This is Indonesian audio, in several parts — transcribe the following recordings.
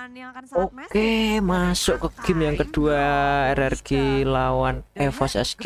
pertempuran yang akan sangat massive. Oke, masuk ke game yang kedua, RRQ lawan EVOS SG.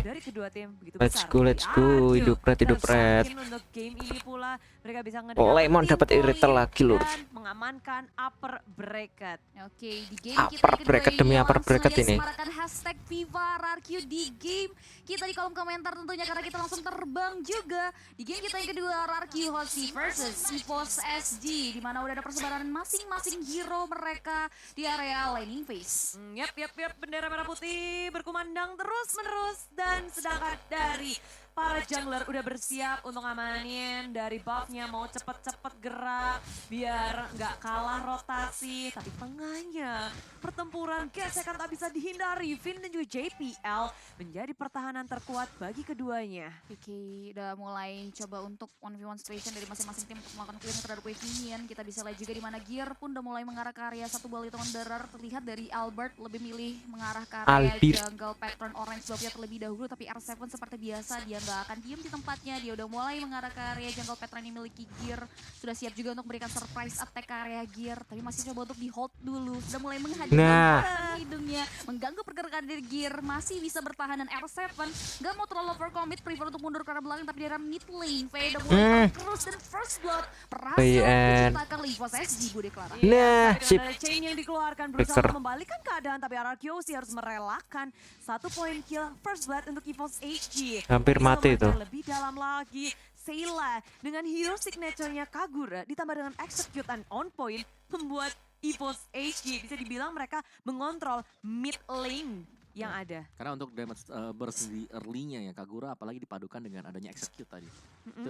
Dari kedua tim begitu Let's besar. go, let's go. Hidup red, hidup red. Untuk game ini pula mereka bisa Lemon dapat irrital lagi, lur. dan mengamankan upper bracket. Oke, di game kita Upper yang kedua bracket demi ini upper langsung bracket aja ini. semarakan hashtag Viva RRQ di game kita di kolom komentar tentunya karena kita langsung terbang juga di game kita yang kedua RRQ Hoshi versus EVOS SG di mana udah ada persebaran masing-masing hero mereka di area laning phase. Yap, bendera merah putih berkumandang terus-menerus dan sedangkan dari para jungler udah bersiap untuk ngamanin dari buffnya mau cepet-cepet gerak biar nggak kalah rotasi. Tapi tengahnya pertempuran gesekan tak bisa dihindari. Vin dan juga JPL menjadi pertahanan terkuat bagi keduanya. Oke, udah mulai coba untuk 1v1 situation dari masing-masing tim untuk melakukan clearing terhadap wave minion. Kita bisa lihat juga di mana Gear pun udah mulai mengarah ke area satu bali Wanderer. Terlihat dari Albert lebih milih mengarah ke area jungle pattern orange buffnya terlebih dahulu. Tapi R7 seperti biasa dia nggak akan diem di tempatnya. Dia udah mulai mengarah ke area jungle pattern yang dimiliki Gear. Sudah siap juga untuk memberikan surprise attack ke area Gear. Tapi masih coba untuk di hold dulu. Sudah mulai menghadirkan hidungnya. Mengganggu pergerakan dari Gear. Masih bisa bertahan dan R7 gak mau terlalu overcommit. Prefer untuk mundur ke arah belakang. Tapi di arah mid lane Faye udah mulai terus dan first blood berhasil menciptakan EVOS SG Bude Clara. Nah, sip. Chain yang dikeluarkan berusaha untuk membalikan keadaan tapi RRQ harus merelakan 1 poin kill first blood untuk EVOS SG. Hampir mati itu. Lebih dalam lagi, Sayla dengan hero signature-nya Kagura ditambah dengan execute and on point membuat EVOS SG bisa dibilang mereka mengontrol mid lane yang ada. Karena untuk damage burst di early-nya ya Kagura apalagi dipadukan dengan adanya execute tadi.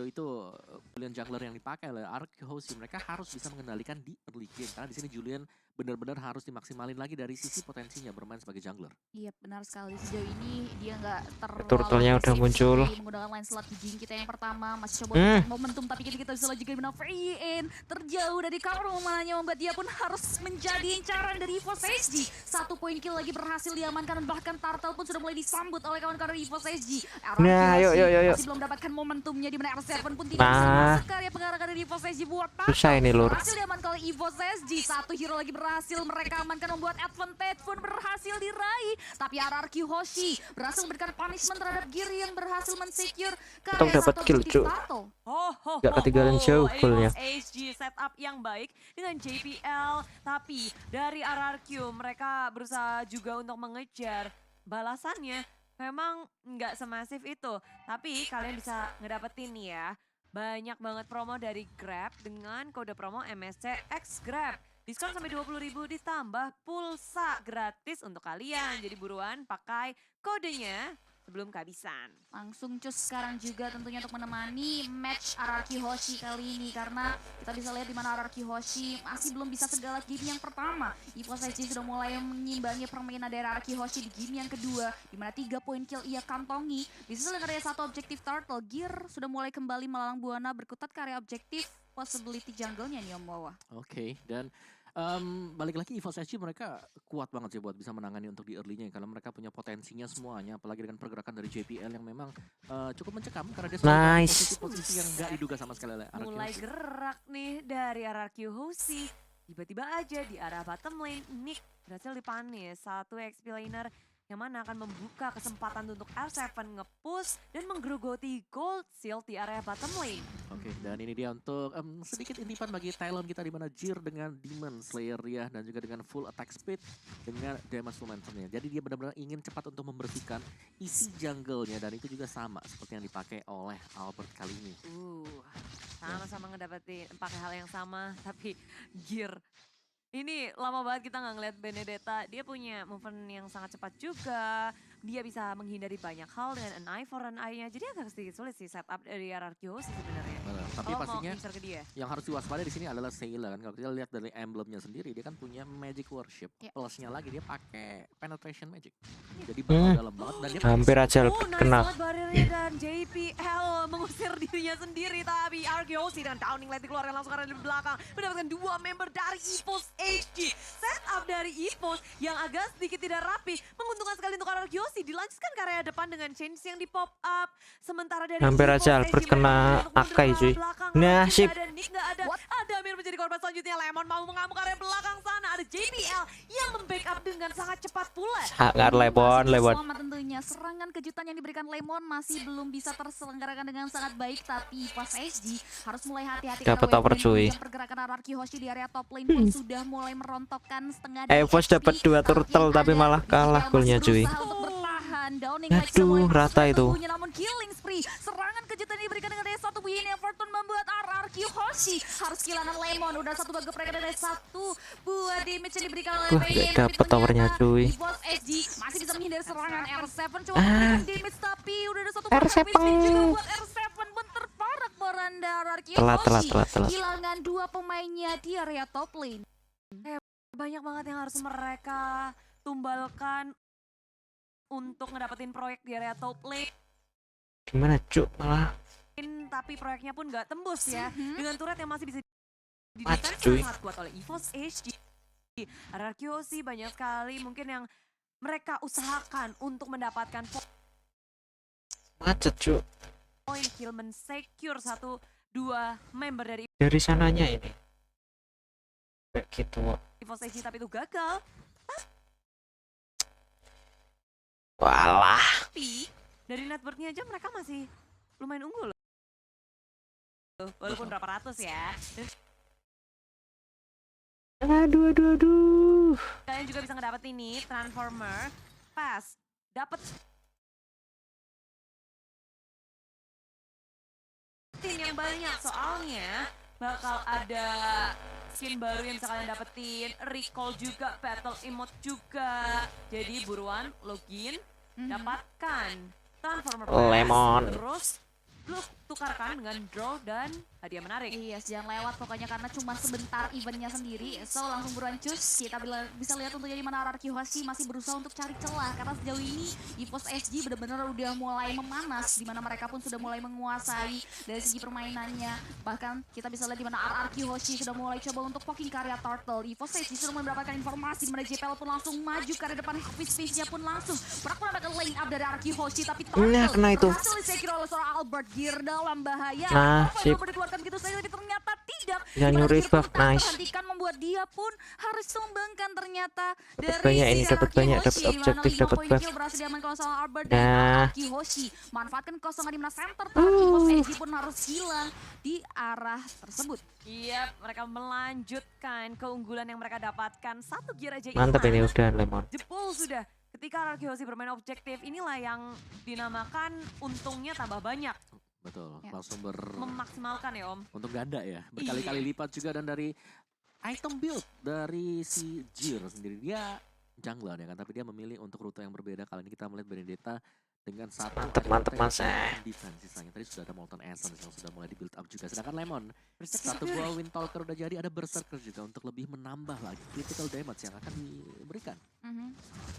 Itu pilihan jungler yang dipakai oleh RRQ Hoshi. Mereka harus bisa mengendalikan di early game karena di sini Julian benar-benar harus dimaksimalin lagi dari sisi potensinya bermain sebagai jungler. Iya benar sekali, sejauh ini dia nggak Turtle-nya udah muncul. Menggunakan line slot di game kita yang pertama masih coba momentum tapi kita bisa lihat juga di mana Faye terjauh dari cover rumahnya membuat dia pun harus menjadi incaran dari EVOS SG. 1 poin kill lagi berhasil diamankan dan bahkan Turtle pun sudah mulai disambut oleh kawan-kawan EVOS SG. Nah, yuk. Masih belum mendapatkan momentumnya di mana R7 pun tidak bisa masuk ke area penggarakan dari EVOS SG buat susah ini, lur. berhasil diamankan oleh EVOS SG. Satu hero lagi berhasil mereka amankan membuat advantage pun berhasil diraih. Tapi RRQ Hoshi berhasil memberikan punishment terhadap Gear yang berhasil mensecure ke area dapat satu kill, objektif Cuk. battle. Gak ketinggalan jauh goalnya. SG setup yang baik dengan JPL. Tapi dari RRQ mereka berusaha juga untuk mengejar balasannya. Memang nggak semasif itu. Tapi kalian bisa ngedapetin nih ya. Banyak banget promo dari Grab dengan kode promo MSC X Grab. Diskon sampai 20.000 ditambah pulsa gratis untuk kalian. Jadi buruan pakai kodenya sebelum kehabisan. Langsung cus sekarang juga tentunya untuk menemani match RRQ Hoshi kali ini. Karena kita bisa lihat di mana RRQ Hoshi masih belum bisa segala game yang pertama. EVOS SG sudah mulai mengimbangi permainan dari RRQ Hoshi di game yang kedua. Di mana 3 poin kill ia kantongi. Bisa lihat area satu objektif Turtle. Gear sudah mulai kembali melalang buana berkutat ke area objektif possibility jungle-nya nih Om Wawa. Oke, dan balik lagi EVOS SG mereka kuat banget sih buat bisa menangani untuk di early-nya karena mereka punya potensinya semuanya apalagi dengan pergerakan dari JPL yang memang cukup mencekam karena dia selalu posisi-posisi yang nggak diduga sama sekali oleh RRQ Mulai Hoshi. gerak nih dari RRQ Hoshi. Tiba-tiba aja di arah bottom lane Nick berhasil dipanis. Satu XP laner yang mana akan membuka kesempatan untuk R7 nge-push dan menggerogoti gold shield di area bottom lane. Oke, dan ini dia untuk sedikit intipan bagi Talon kita di mana Jir dengan Demon Slayer ya dan juga dengan full attack speed dengan damage momentumnya. Jadi dia benar-benar ingin cepat untuk membersihkan isi jungle-nya dan itu juga sama seperti yang dipakai oleh Albert kali ini. Sama-sama ngedapetin pakai hal yang sama tapi Gear ini lama banget kita nggak ngeliat Benedetta. Dia punya movement yang sangat cepat juga. Dia bisa menghindari banyak hal dengan an eye for an eye-nya. Jadi agak sedikit sulit sih setup dari RRQ sih sebenarnya. Tapi Kalau pastinya mau ngincer ke dia. yang harus diwaspadai di sini adalah Sayla kan. Kalau kita lihat dari emblemnya sendiri dia kan punya magic worship. Plusnya lagi dia pakai penetration magic. Jadi bakal dalam banget dan dia Hampir aja kena. Nice barriernya dan JPL mengusir dirinya sendiri. Tapi RRQ dan downing light dikeluarkan langsung karena di belakang. Mendapatkan 2 member dari EVOS SG. Setup dari EVOS yang agak sedikit tidak rapi. Menguntungkan sekali untuk RRQ dilanjutkan ke area depan dengan change yang di pop up. Sementara dari Hampir EVOS aja Albert SG kena Akai cuy. Nah, sip. Ada Nick nggak ada. Ada Amir menjadi korban selanjutnya. Lemon mau mengamuk area belakang sana. JBL yang membackup dengan sangat cepat pula. Sangat Lemon. Selamat tentunya. Serangan kejutan yang diberikan Lemon masih belum bisa terselenggarakan dengan sangat baik, tapi pas SG harus mulai hati-hati. Dapat karena tower, wave cuy. dan pergerakan Ararki Hoshi di area top lane pun sudah mulai merontokkan setengah Evos DXP. dapat 2 turtle tapi malah kalah JBL golnya, masih cuy. berusaha untuk bertahan. Downing Aduh, Lake sudah mulai masuk rata dan itu. tentunya, namun killing spree. Serangan kejutan yang diberikan dengan dari satu win yang Fortune membuat Ararki Hoshi harus kehilangan Lemon. Udah satu bug mereka dari satu buah damage yang diberikan oleh Wah, Pain. gak dapet towernya, cuy. Evos SG masih bisa menghindari serangan R7 cuma Ah. memberikan damage, tapi udah ada satu R7. juga buat R7 pun terparak beranda Ararki Telat. Hoshi. Kehilangan 2 pemainnya di area top lane. Banyak banget yang harus mereka tumbalkan untuk ngedapetin proyek di area top lane. Gimana cuk malah Tapi proyeknya pun nggak tembus ya. Dengan turret yang masih bisa Mati, didefend cuy. sangat kuat oleh Evos HG. Ararkiosi banyak sekali mungkin yang mereka usahakan untuk mendapatkan macet cuk poin kill, men-secure 1-2 member dari dari sananya ini. Kayak gitu. Evos HG, tapi itu gagal. Walah. Tapi dari net worth-nya aja mereka masih lumayan unggul loh. Walaupun berapa ratus ya. Dan Aduh. kalian juga bisa ngedapetin nih Transformer pas dapet tim yang banyak, soalnya bakal ada skin baru yang bisa kalian dapetin, recall juga, battle emote juga. Jadi buruan login, dapatkan Transformer Pass, Lemon. terus lu tukarkan dengan draw dan hadiah menarik. Iya, jangan lewat pokoknya karena cuma sebentar eventnya sendiri. So langsung buruan cus. Kita bisa lihat tentunya di mana Ararki Hoshi masih berusaha untuk cari celah karena sejauh ini Evos SG benar-benar udah mulai memanas, di mana mereka pun sudah mulai menguasai dari segi permainannya. Bahkan kita bisa lihat di mana Ararki Hoshi sudah mulai coba untuk poking karya Turtle. Evos SG sudah mendapatkan informasi di mana JPL pun langsung maju ke arah depan, Fish-nya pun langsung mendapatkan lane up dari Ararki Hoshi, tapi Turtle Nah, kena itu. berhasil disecure oleh seorang Albert. Gear dalam bahaya. Nah, Apa sip. yang dikeluarkan begitu saja, tapi ternyata tidak. Yang Dimana nyuri Gear pun buff, tak nice. terhentikan, membuat dia pun harus sumbangkan ternyata dari banyak si ini, dapat Ararki banyak, Hoshi, dapat di mana objektif, 5 dapat poin buff. kill berhasil diamankan oleh seorang Albert Nah. dan Ararki Hoshi. Manfaatkan kosongan di mana center Ararki Hoshi pun harus hilang di arah tersebut. Iya, mereka melanjutkan keunggulan yang mereka dapatkan. Satu gear aja Mantap hilang. ini udah Lemon. Jebol sudah. Ketika Ararki Hoshi bermain objektif, inilah yang dinamakan untungnya tambah banyak. Betul, Ya. langsung Memaksimalkan ya Om. untung ganda ya, berkali-kali lipat juga. Dan dari item build dari si Jir sendiri, dia jungler ya kan, tapi dia memilih untuk rute yang berbeda. Kali ini kita melihat Benedetta dengan satu Mantap, item Mas. tank defense sisanya. Tadi sudah ada Molten Essence yang sudah mulai di build up juga. Sedangkan Lemon, satu buah Wind Talker udah jadi, ada Berserker juga untuk lebih menambah lagi critical damage yang akan diberikan.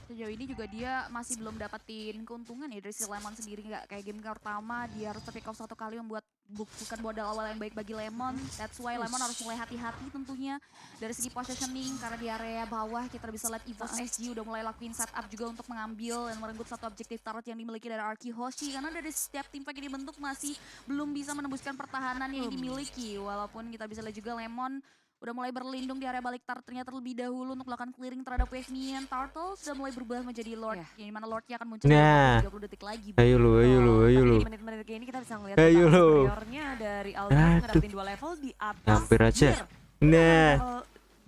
Sejauh ini juga dia masih belum dapetin keuntungan ya dari si Lemon sendiri, nggak kayak game pertama dia harus pick off 1 kali membuat bukan modal awal yang baik bagi Lemon. That's why Lemon harus mulai hati-hati tentunya dari segi positioning, karena di area bawah kita bisa lihat Evos SG udah mulai lakuin setup juga untuk mengambil dan merenggut satu objektif turret yang dimiliki dari Ararki Hoshi, karena dari setiap tim fight yang dibentuk masih belum bisa menembuskan pertahanan yang dimiliki. Walaupun kita bisa lihat juga Lemon udah mulai berlindung di area balik turretnya terlebih dahulu untuk melakukan clearing terhadap wave minion. Turtle sudah mulai berubah menjadi Lord, yang dimana Lordnya akan muncul Nah. 30 detik lagi. Ayo lu. Tapi di menit-menit kayak ini kita bisa ngeliat Ayo betapa lo. superiornya dari Albert Aduh. ngedapetin 2 level di atas Hampir aja. Gear. Nah, Level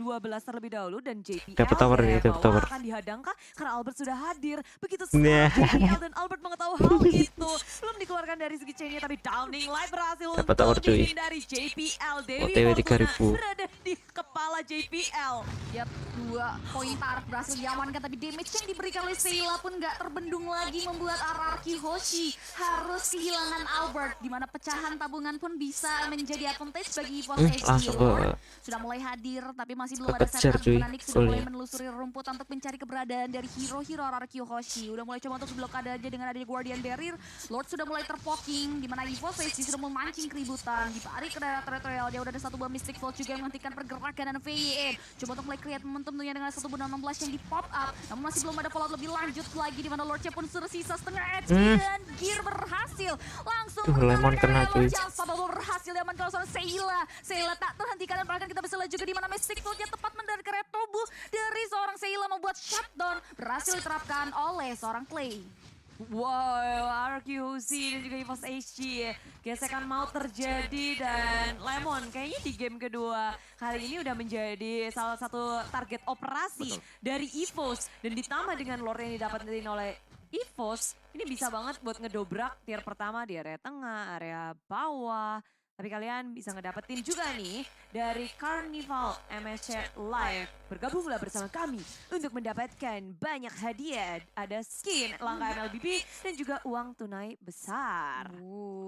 12 terlebih dahulu dan JPL Dapat tower dari nih, area dapat bawah tower. akan dihadangkah karena Albert sudah hadir. Begitu Nah. saja JPL dan Albert mengetahui hal itu. Belum dikeluarkan dari segi chainnya, tapi Downing Light berhasil Dapat tower, untuk cuy. dihindari JPL. Dewi OTW Fortuna 3000. berada di kepala JPL. Yap, 2 poin turret berhasil diamankan, tapi damage yang diberikan oleh Sheila pun nggak terbendung lagi, membuat Ararki Hoshi harus kehilangan Albert, di mana pecahan tabungan pun bisa menjadi advantage bagi Evos SG. langsung Lord ke sudah mulai hadir, tapi masih belum ada kekejar, setup, cuy. di mana Nick sudah mulai Full-nya. menelusuri rumput untuk mencari keberadaan dari hero-hero Ararki Hoshi. Udah mulai coba untuk blokade aja dengan adanya Guardian Barrier. Lord sudah mulai terpoking, di mana Evos SG sudah memancing keributan, ditarik ke daerah territorial. Dia udah ada satu buah Mystic Float juga yang menghentikan pergerakan dan VIN. Coba untuk mulai create momentum tentunya dengan 1/16 yang di pop up. Namun masih belum ada fallout lebih lanjut lagi, di mana Lordnya pun tersisa setengah HP dan Gear berhasil langsung Lemon kena, cuy. berhasil diamankan oleh seorang Sheila. Sheila tak terhentikan dan bahkan kita bisa lihat juga di mana Mystic Float ultnya tepat mendarat ke tubuh dari seorang Sheila membuat shutdown berhasil diterapkan oleh seorang Clay. Wow, RQC dan juga EVOS HG. Gesekan mau terjadi dan Lemon kayaknya di game kedua kali ini udah menjadi salah satu target operasi dari EVOS. Dan ditambah dengan lore yang didapetin oleh EVOS, ini bisa banget buat ngedobrak tier pertama di area tengah, area bawah. Tapi kalian bisa ngedapetin juga nih dari Carnival MSC Live. Bergabunglah bersama kami untuk mendapatkan banyak hadiah. Ada skin, langkah MLBB, dan juga uang tunai besar.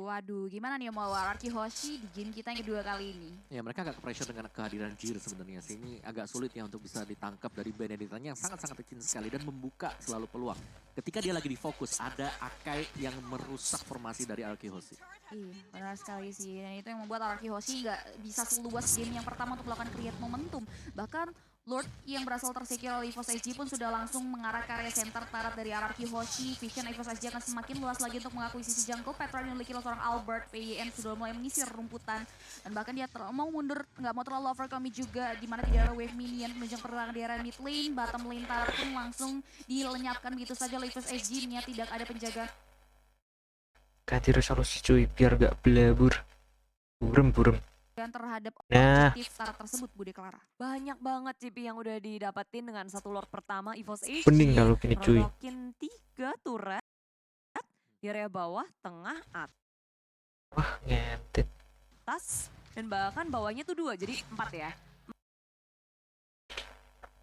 Waduh, gimana nih mau RRQ Hoshi di game kita yang kedua kali ini? Ya mereka agak pressure dengan kehadiran Jir sebenarnya sih. Ini agak sulit ya untuk bisa ditangkap dari Benedictanya yang sangat-sangat licin sekali dan membuka selalu peluang. Ketika dia lagi di fokus, ada Akai yang merusak formasi dari RRQ Hoshi. Iya, benar sekali sih. Dan itu yang membuat RRQ Hoshi nggak bisa seluas game yang pertama untuk melakukan create momentum. Bahkan Lord yang berasal tersecure oleh EVOS SG pun sudah langsung mengarah ke area center tarat dari RRQ Hoshi. Vision EVOS SG akan semakin luas lagi untuk mengakuisisi jungle. Petra yang dimiliki oleh seorang Albert. PYN sudah mulai menyisir rumputan. Dan bahkan dia mau mundur, nggak mau terlalu overcommit juga. Dimana tidak ada wave minion menunjang perlahan di area mid lane. Bottom lane tarat pun langsung dilenyapkan begitu saja oleh EVOS SG. Nya tidak ada penjaga. Ganti resolusi cuy biar gak belabur. Burem. Dan terhadap Nah. objektif tarat tersebut, Bude Clara. Banyak banget CP yang udah didapetin dengan satu Lord pertama EVOS HG. Bening kalau gini cuy. Rodokin 3 turret di area bawah, tengah, Wah ngentit. atas, dan bahkan bawahnya tuh 2, jadi 4 ya.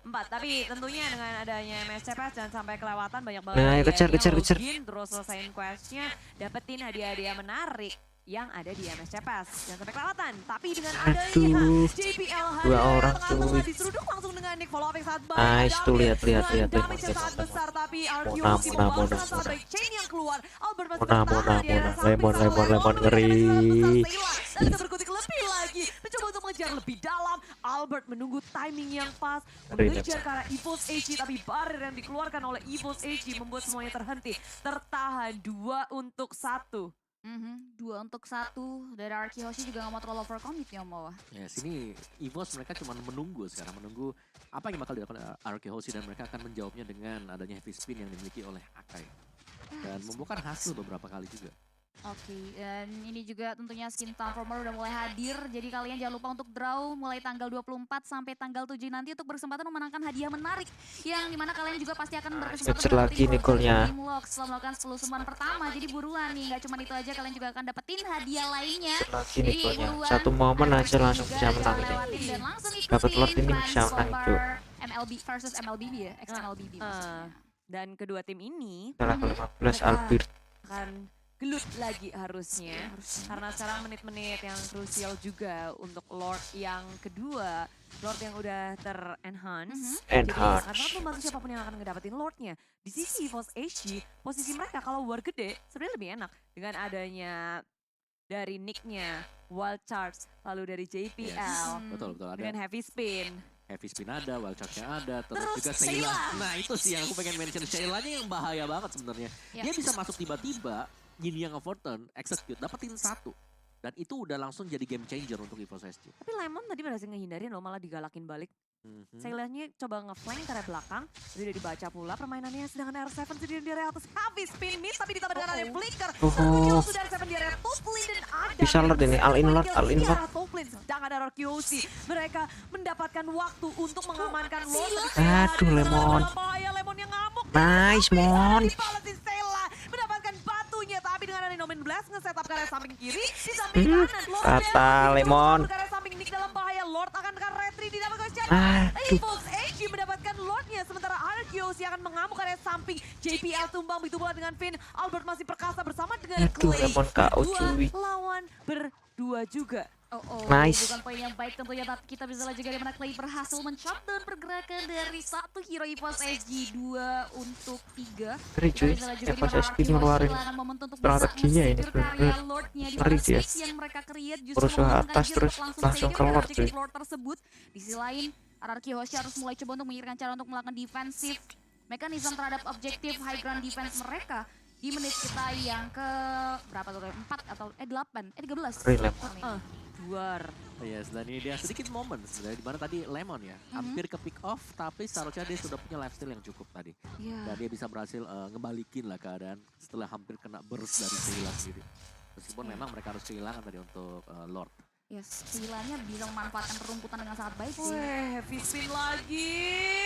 4, tapi tentunya dengan adanya MSCPS jangan sampai kelewatan banyak banget. Nah, ya, kejar. yang login, terus selesaiin questnya, dapetin hadiah-hadiah menarik yang ada di MSCPS. Jangan sampai kelewatan, tapi dengan adanya Aduh. JPL Dua hadir orang, tengah-tengah cuy. diseruduk langsung dengan Nick follow up yang sangat baik. Nice tuh, lihat. Dengan damage yang sangat besar, tapi RQ Mona, masih Mona, membalas Mona, dengan sangat Mona. baik. Chain yang keluar, Albert masih Mona, bertahan di area Mona. samping Lemon, sana. lemon, Mendapatkan ngeri. serangan besar Sheila. Dan bisa berkutik lebih lagi, mencoba untuk mengejar lebih dalam. Albert menunggu timing yang pas, mengejar ke arah EVOS HG, tapi barrier yang dikeluarkan oleh EVOS HG membuat semuanya terhenti. Tertahan 2-1. 2-1 dari RRQ Hoshi juga nggak mau terlalu overcommit ya mau. Ya sini EVOS mereka cuma menunggu sekarang, menunggu apa yang bakal dilakukan RRQ Hoshi dan mereka akan menjawabnya dengan adanya heavy spin yang dimiliki oleh Akai. Dan membuahkan hasil beberapa kali juga. Oke, dan ini juga tentunya skin Transformer udah mulai hadir. Jadi kalian jangan lupa untuk draw mulai tanggal 24 sampai tanggal 7 nanti untuk berkesempatan memenangkan hadiah menarik. Yang dimana kalian juga pasti akan berkesempatan Kejar lagi nih golnya. setelah melakukan 10 sumban pertama. Jadi buruan nih, gak cuma itu aja, kalian juga akan dapetin hadiah lainnya. Lagi nih Jadi golnya. buruan, Satu momen aja Alex langsung juga bisa menang jangan ini. lewatin dan langsung Dapat Lord ikutin ini bisa menang, Transformer MLB versus MLBB ya, ex-MLBB maksudnya. Dan kedua tim ini Salah ke-15 Albert. akan gelut lagi harusnya. Karena sekarang menit-menit yang krusial juga untuk Lord yang kedua. Lord yang udah ter-enhance. Jadi Enhance. sangat membantu siapapun yang akan ngedapetin Lordnya. Di sisi EVOS HG, posisi mereka kalau war gede sebenarnya lebih enak. Dengan adanya dari nicknya, Wild Charge, lalu dari JPL, Betul ada. dengan Heavy Spin. Heavy spin ada, wild charge-nya ada, terus Terus juga Sheila. Sheila. Nah itu sih yang aku pengen mention, Sheila-nya yang bahaya banget sebenarnya. Ya. Dia bisa masuk tiba-tiba, Yin Yang Overturn, execute, dapetin 1. Dan itu udah langsung jadi game changer untuk EVOS SG. Tapi Lemon tadi berhasil ngehindarin loh, malah digalakin balik. Sheila-nya coba nge-flank ke area belakang, tapi udah dibaca pula permainannya. Sedangkan R7 sendiri di area atas, Heavy Spin miss, tapi ditambah dengan area Flicker. Terkucil sudah R7 di area top lane dan ada. Bisa Lord ini, all in Lord, all in Di Lord. area top lane, sedang ada RQC. Mereka mendapatkan waktu untuk mengamankan Lord. Aduh, Lemon. Bahaya, Lemon yang ngamuk. Nice, Mon. Dibalesin Sheila, mendapatkan batunya, tapi dengan ada Nomen Blast nge-setup ke area samping kiri, di samping kanan. Lord kata yang Lemon. ke area samping Nick dalam bahaya. Lord akan retreat didapatkan secara Aduh. EVOS HG mendapatkan Lordnya, sementara RQC akan mengamuk area samping. JPL tumbang, begitu pula dengan Finn. Albert masih perkasa bersama dengan Aduh, Clay. Lemon KO, Berdua cuy. lawan berdua juga. Nice. Bukan poin yang baik tentunya, tapi kita bisa lihat juga di mana Clay berhasil men-shutdown pergerakan dari satu hero EVOS SG, 2 untuk 3. Ngeri cuy, EVOS SG ngeluarin strateginya ini bener-bener ngeri dia. Yang mereka create justru Berusaha menguntungkan atas Gear terus untuk langsung take ke down Lord, objektif cuy. Lord tersebut. Di sisi lain, RRQ Hoshi harus mulai coba untuk memikirkan cara untuk melakukan defensif mekanisme terhadap objektif high ground defense mereka di menit kita yang ke berapa tuh? 4 atau 8? 13. Ngeri, Lemon. Sorry. Duar. Yes, dan ini dia sedikit momen sebenarnya di mana tadi Lemon ya hampir ke pick off tapi seharusnya dia sudah punya lifesteal yang cukup tadi. Iya. Dan dia bisa berhasil ngebalikin lah keadaan setelah hampir kena burst dari Sheila sendiri. Meskipun memang mereka harus kehilangan tadi untuk Lord. Yes, Sheila-nya bisa memanfaatkan perumputan dengan sangat baik sih. Wih, heavy spin lagi.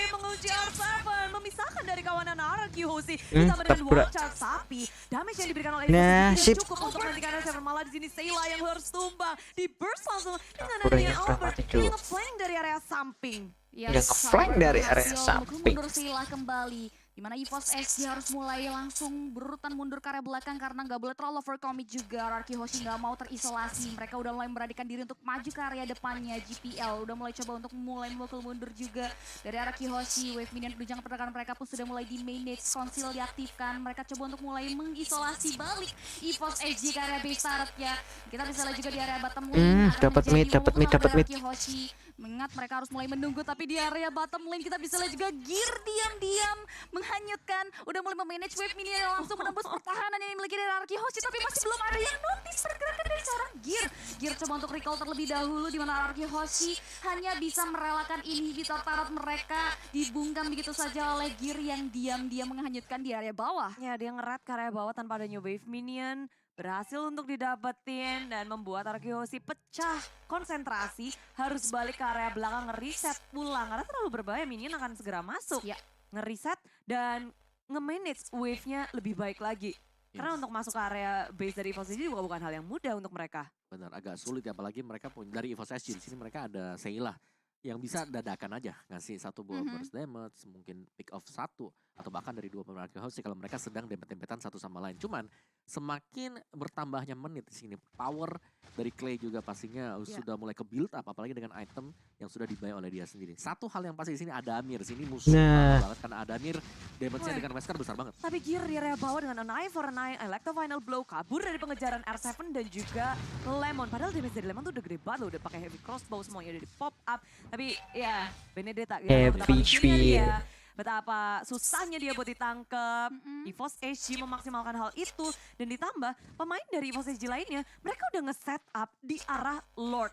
Mengunci R7. Memisahkan dari kawanan Araki Hoshi. Ditambah dengan tabrak. Warchat sapi. Damage yang diberikan oleh Nah, Hoshi sip. tidak cukup untuk menghentikan R7. Malah di sini Sheila yang harus tumbang. Di burst langsung dengan Udah adanya nyerang Albert. mati, cuy. Yang nge-flank dari area samping. Yang nge-flank dari area samping. Mundur Sheila kembali. Dimana EVOS SG harus mulai langsung berurutan mundur ke area belakang karena nggak boleh terlalu overcommit juga. Araki Hoshi nggak mau terisolasi. Mereka udah mulai memberanikan diri untuk maju ke area depannya. GPL udah mulai coba untuk mulai memukul mundur juga dari Araki Hoshi. Wave minion penunjang pergerakan mereka pun sudah mulai di manage. Konsil diaktifkan. Mereka coba untuk mulai mengisolasi balik EVOS SG ke area base turretnya. Kita bisa lihat juga di area bottom lane. akan dapat menjadi mid, dapat mid, pemukulan dapat dari mid. Araki Hoshi. Mengingat mereka harus mulai menunggu, tapi di area bottom lane kita bisa lihat juga Gear diam-diam menghanyutkan. Udah mulai memanage wave minion yang langsung menembus pertahanan yang dimiliki dari Araki Hoshi, tapi masih belum ada yang notice pergerakan dari seorang Gear. Gear coba untuk recall terlebih dahulu, di mana Araki Hoshi hanya bisa merelakan inhibitor turret mereka dibungkam begitu saja oleh Gear yang diam-diam menghanyutkan di area bawah. Ya, dia ngerat ke area bawah tanpa adanya wave minion. Berhasil untuk didapetin dan membuat Araki Hoshi pecah konsentrasi. Harus balik ke area belakang nge-reset pulang. Karena terlalu berbahaya, minion akan segera masuk. Ya. Nge-reset dan nge-manage wave-nya lebih baik lagi. Karena untuk masuk ke area base dari EVOS SG juga bukan hal yang mudah untuk mereka. Benar, agak sulit ya, apalagi mereka punya dari EVOS SG di sini mereka ada Sheila yang bisa dadakan aja ngasih satu buah burst damage, mungkin pick off satu atau bahkan dari dua pemain Araki Hoshi kalau mereka sedang dempet-dempetan satu sama lain. Cuman semakin bertambahnya menit di sini, power dari Clay juga pastinya sudah mulai ke build up, apalagi dengan item yang sudah dibayar oleh dia sendiri. Satu hal yang pasti di sini Adamir, sini musuh banget karena Adamir damage-nya dengan Wesker besar banget. Tapi Gear di area bawah dengan an eye for an eye, Electro Final Blow, kabur dari pengejaran R7 dan juga Lemon. Padahal damage dari Lemon tuh udah gede banget loh, udah pakai heavy crossbow, semuanya udah di pop up. Tapi ya, Benedetta gitu. Heavy speed. Betapa susahnya dia buat ditangkep. EVOS SG memaksimalkan hal itu. Dan ditambah pemain dari EVOS SG lainnya, mereka udah nge-set up di arah Lord.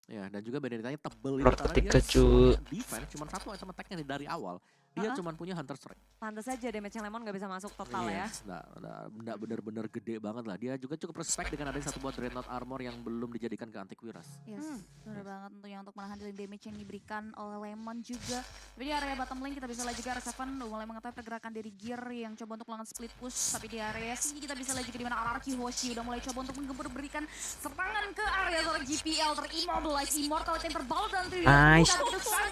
Ya, dan juga Benedettanya tebel Lord karena ketika dia cu- defense cuma satu item attack-nya dari awal. Dia cuma punya Hunter Strike. Pantes aja damage yang Lemon gak bisa masuk total ya. Nggak bener-bener gede banget lah. Dia juga cukup respect dengan adanya satu buat Dreadnought Armor yang belum dijadikan ke Antiquiras. Yes, benar banget tentunya untuk menahan damage yang diberikan oleh Lemon juga. Tapi di area bottom lane kita bisa lihat juga R7 mulai mengetahui pergerakan dari Gear yang coba untuk melakukan split push. Tapi di area sini kita bisa lihat juga di mana Araki Hoshi udah mulai coba untuk menggempur berikan serangan ke area seorang GPL terimmobilize, immortality yang terbalut dan Nice.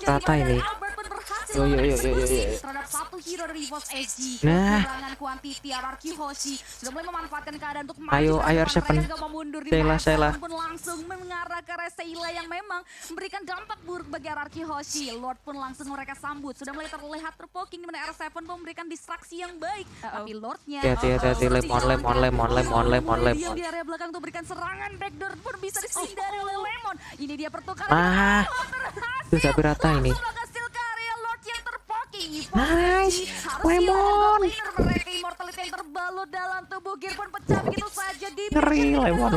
Tata ini. Albert pun berhasil Yo, yo, yo, yo, yo, eksekusi yo. terhadap satu hero dari EVOS SG. Nah. Kekurangan kuantiti Araki Hoshi sudah mulai memanfaatkan keadaan untuk maju Ayo, ke ayo, depan. R7. Mereka nggak mau mundur di Sheila, mana Sheila. R7 pun langsung mengarah ke arah Sheila yang memang memberikan dampak buruk bagi Araki Hoshi. Lord pun langsung mereka sambut. Sudah mulai terlihat terpoking di mana R7 pun memberikan distraksi yang baik. Tapi Lordnya Hati-hati, lemon. Diam di area belakang untuk berikan serangan backdoor pun bisa disindari oleh Lemon. Ini dia pertukaran. Ah, berhasil. tuh tapi rata ini. Langsung menghasil ke area Lord yang terpoking. Nice, Harus Lemon. mereka immortality yang terbalut dalam tubuh Gear pun pecah begitu saja di Ngeri, Lemon.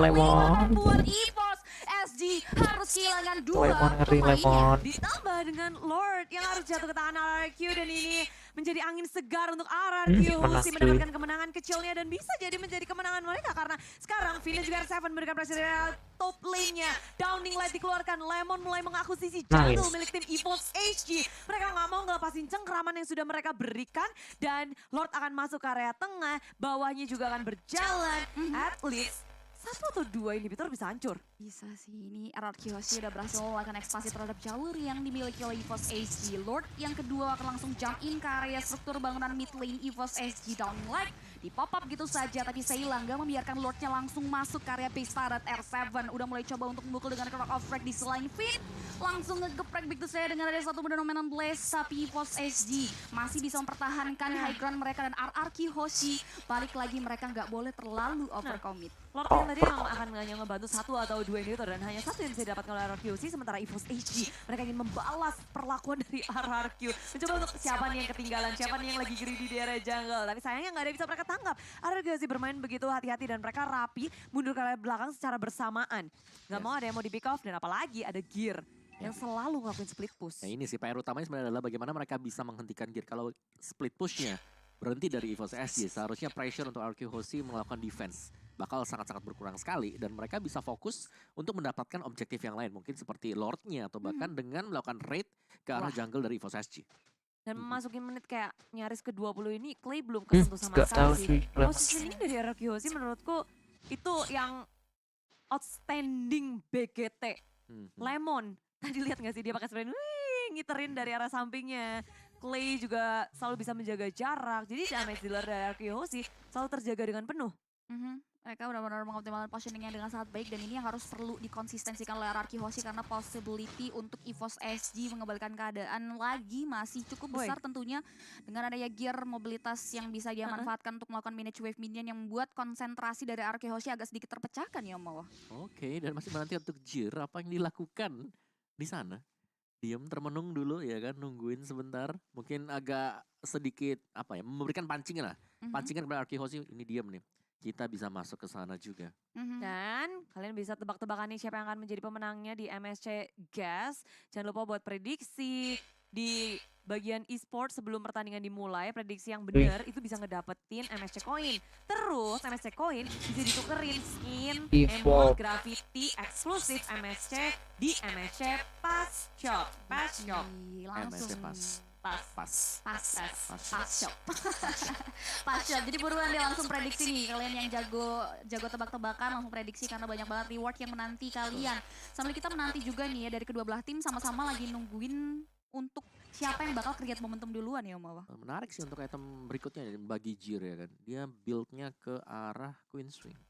membuat EVOS SG harus kehilangan dua Lemon ngeri, pemainnya. Lemon. Ditambah dengan Lord yang harus jatuh ke tangan RRQ dan ini menjadi angin segar untuk RRQ. menang, Hoshi cuy. mendapatkan kemenangan kecilnya dan bisa jadi menjadi kemenangan mereka karena sekarang Vina juga R7 memberikan pressure dari top lane-nya. Downing Light dikeluarkan, Lemon mulai mengakuisisi jungle Nice. milik tim EVOS SG. Mereka nggak mau ngelepasin cengkraman yang sudah mereka berikan dan Lord akan masuk ke area tengah, bawahnya juga akan berjalan. At least satu atau dua inhibitor bisa hancur. Bisa sih, ini RRQ Hoshi udah berhasil melakukan ekspansi terhadap jalur yang dimiliki oleh EVOS SG. Lord yang kedua akan langsung jump in ke area struktur bangunan mid lane EVOS SG. Downing Light di pop up gitu saja, tapi Sheila nggak membiarkan Lordnya langsung masuk ke area base turret. R7 udah mulai coba untuk memukul dengan Clock of Frag di selain Fit. Langsung ngegeprek begitu saya dengan ada satu phenomenon Blaze, tapi EVOS SG masih bisa mempertahankan high ground mereka dan RRQ Hoshi. Balik lagi mereka nggak boleh terlalu overcommit. Lord yang tadi yang akan hanya ngebantu 1 atau 2 inhibitor dan hanya 1 yang bisa didapatkan oleh RRQC, sementara EVOS HG mereka ingin membalas perlakuan dari RRQ. Mencoba untuk siapa nih yang ketinggalan, siapa nih yang lagi greedy di area jungle. Tapi sayangnya nggak ada yang bisa mereka tangkap. RRQC bermain begitu hati-hati dan mereka rapi mundur ke arah belakang secara bersamaan. Nggak mau ada yang mau di pick off dan apalagi ada Gear yang selalu ngelakuin split push. Nah ini sih PR utamanya sebenarnya adalah bagaimana mereka bisa menghentikan Gear. Kalau split pushnya berhenti dari EVOS SG, seharusnya pressure untuk RQ Hoshi melakukan defense bakal sangat-sangat berkurang sekali dan mereka bisa fokus untuk mendapatkan objektif yang lain, mungkin seperti Lordnya atau bahkan dengan melakukan raid ke arah Wah. jungle dari EVOS SG. Dan memasuki menit kayak nyaris ke 20 ini, Clay belum kesentuh sama Gak tahu sekali sih. sih. Positioning dari RRQ Hoshi menurutku itu yang outstanding BGT. Lemon, tadi lihat gak sih dia pakai sprint, wih, ngiterin dari arah sampingnya. Clay juga selalu bisa menjaga jarak, jadi damage dealer dari RRQ Hoshi selalu terjaga dengan penuh. Mereka benar-benar mengoptimalkan positioningnya dengan sangat baik dan ini yang harus perlu dikonsistensikan oleh RRQ Hoshi karena possibility untuk EVOS SG mengembalikan keadaan lagi masih cukup besar tentunya dengan adanya gear mobilitas yang bisa dia manfaatkan untuk melakukan manage wave minion yang membuat konsentrasi dari RRQ Hoshi agak sedikit terpecahkan ya Om. Oke, dan masih menanti untuk Jir apa yang dilakukan di sana. Diam termenung dulu ya kan, nungguin sebentar. Mungkin agak sedikit apa ya, memberikan pancingan lah. Pancingan kepada RRQ Hoshi, ini diam nih. Kita bisa masuk ke sana juga. Dan kalian bisa tebak-tebakan nih siapa yang akan menjadi pemenangnya di MSC Gas. Jangan lupa buat prediksi di bagian e-sport sebelum pertandingan dimulai. Prediksi yang benar itu bisa ngedapetin MSC Coin. Terus MSC Coin bisa ditukerin skin, emote, graffiti, eksklusif MSC di MSC Pass Shop. Pass Shop. Langsung MSC Pass. Pas shop. Pas shop. Jadi buruan deh langsung prediksi nih. Kalian yang jago tebak-tebakan langsung prediksi karena banyak banget reward yang menanti kalian. Sambil kita menanti juga nih ya dari kedua belah tim sama-sama lagi nungguin untuk siapa yang bakal create momentum duluan ya Om Awa. Menarik sih untuk item berikutnya bagi Jir ya kan. Dia build-nya ke arah Queen Swing.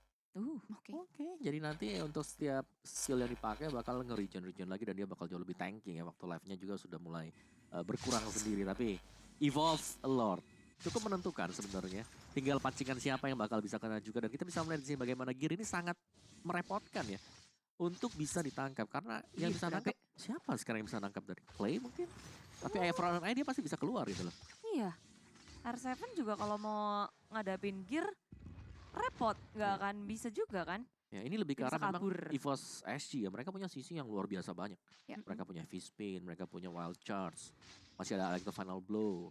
Oke, jadi nanti untuk setiap skill yang dipakai bakal nge-regen lagi dan dia bakal jauh lebih tanking ya. Waktu life-nya juga sudah mulai berkurang sendiri, tapi Evolve Lord cukup menentukan sebenarnya. Tinggal pancingan siapa yang bakal bisa kena juga dan kita bisa melihat di sini bagaimana Gear ini sangat merepotkan ya untuk bisa ditangkap karena yang bisa nangkap siapa sekarang yang bisa nangkap dari Clay mungkin. Tapi Everon dia pasti bisa keluar gitu loh. Iya. R7 juga kalau mau ngadapin Gear repot, nggak akan bisa juga kan? Ya ini lebih ke Dia arah bisa memang kabur. EVOS SG ya. Mereka punya sisi yang luar biasa banyak. Ya. Mereka punya V-Spin, mereka punya Wild Charge. Masih ada Electro Final Blow.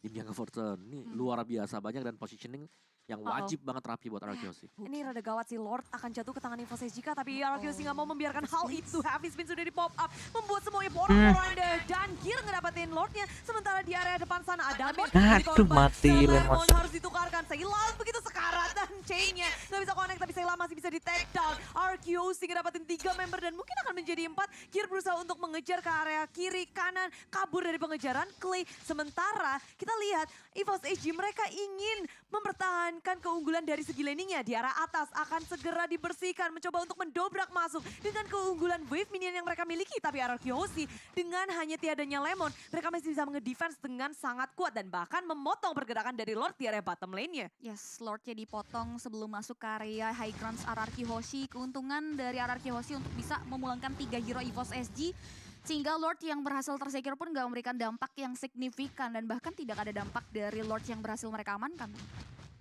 Tim yang Fortune. Ini luar biasa banyak dan positioning yang wajib banget rapi buat RRQ Hoshi. Ini rada gawat sih, Lord akan jatuh ke tangan EVOS SGK, tapi RRQ nggak mau membiarkan hal itu. Heavy Spin sudah di pop up, membuat semuanya porak-poranda dan Gear ngedapetin Lordnya. Sementara di area depan sana ada Mon. Aduh, mati Lemon. Harus ditukarkan, Sayla begitu sekarat dan chainnya nggak bisa connect, tapi Sayla masih bisa di take down. RRQ ngedapetin 3 member dan mungkin akan menjadi 4. Gear berusaha untuk mengejar ke area kiri, kanan, kabur dari pengejaran Clay. Sementara kita lihat EVOS SG mereka ingin mempertahankan keunggulan dari segi laningnya di arah atas akan segera dibersihkan, mencoba untuk mendobrak masuk dengan keunggulan wave minion yang mereka miliki. Tapi RRQ Hoshi dengan hanya tiadanya Lemon, mereka masih bisa mengedefense dengan sangat kuat dan bahkan memotong pergerakan dari Lord di area bottom lane-nya. Yes, Lordnya dipotong sebelum masuk ke area high grounds RRQ Hoshi. Keuntungan dari RRQ Hoshi untuk bisa memulangkan 3 hero EVOS SG. Sehingga Lord yang berhasil tersecure pun gak memberikan dampak yang signifikan. Dan bahkan tidak ada dampak dari Lord yang berhasil mereka amankan.